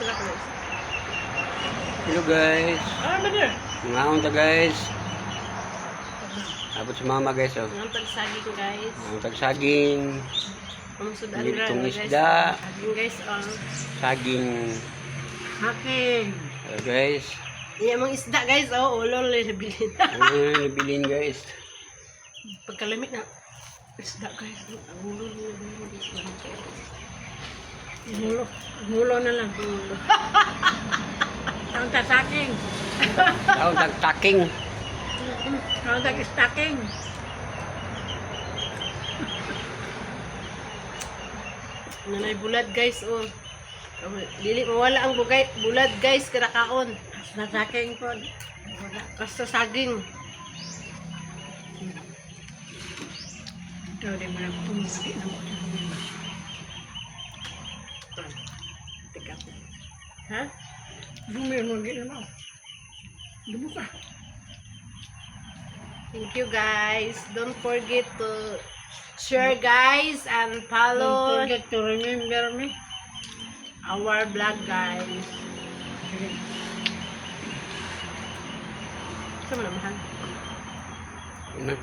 sila guys. Hello guys. Brother. Mga unta guys. Abot si mama guys oh. Ang tagsaging guys. Ang tagsaging. Ang sudan Litong guys. isda. Saging guys. Saging. Haking. Hello guys. Iya mga isda guys. Ulol na nabilin. Ano yung nabilin guys? Pagkalamit na. Isda guys. Ang ulol na nabilin guys. Mulo na lang. Ang tasaking. Ang tagtaking. Ang tag-stacking. Nanay bulad guys oh. Dili mawala ang bulad guys karakaon. Tasaking po. Basta saging. Ito din mo lang pumuli na mo. Ha? Bumili mo gina mo. Lubuka. Thank you guys. Don't forget to share guys and follow. Don't forget to remember me. Our vlog guys. Sama na mahal. Ano?